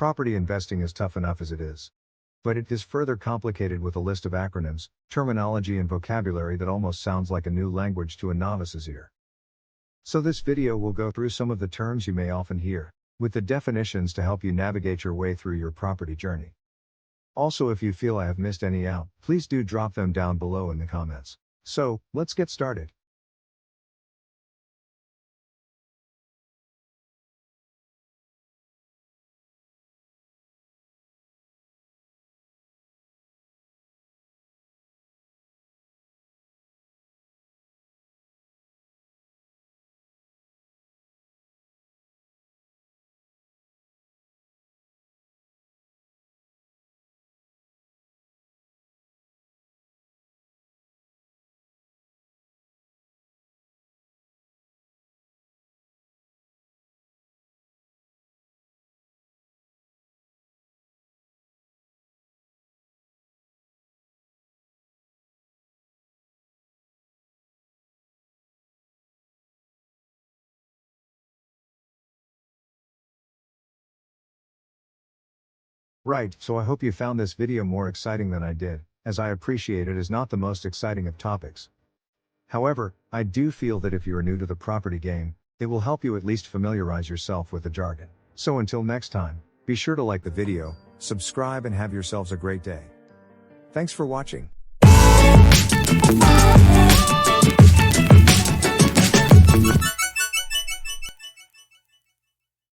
Property investing is tough enough as it is. But it is further complicated with a list of acronyms, terminology and vocabulary that almost sounds like a new language to a novice's ear. So this video will go through some of the terms you may often hear, with the definitions to help you navigate your way through your property journey. Also, if you feel I have missed any out, please do drop them down below in the comments. So, let's get started. Right, so I hope you found this video more exciting than I did, as I appreciate it is not the most exciting of topics. However, I do feel that if you are new to the property game, it will help you at least familiarize yourself with the jargon. So until next time, be sure to like the video, subscribe and have yourselves a great day. Thanks for watching.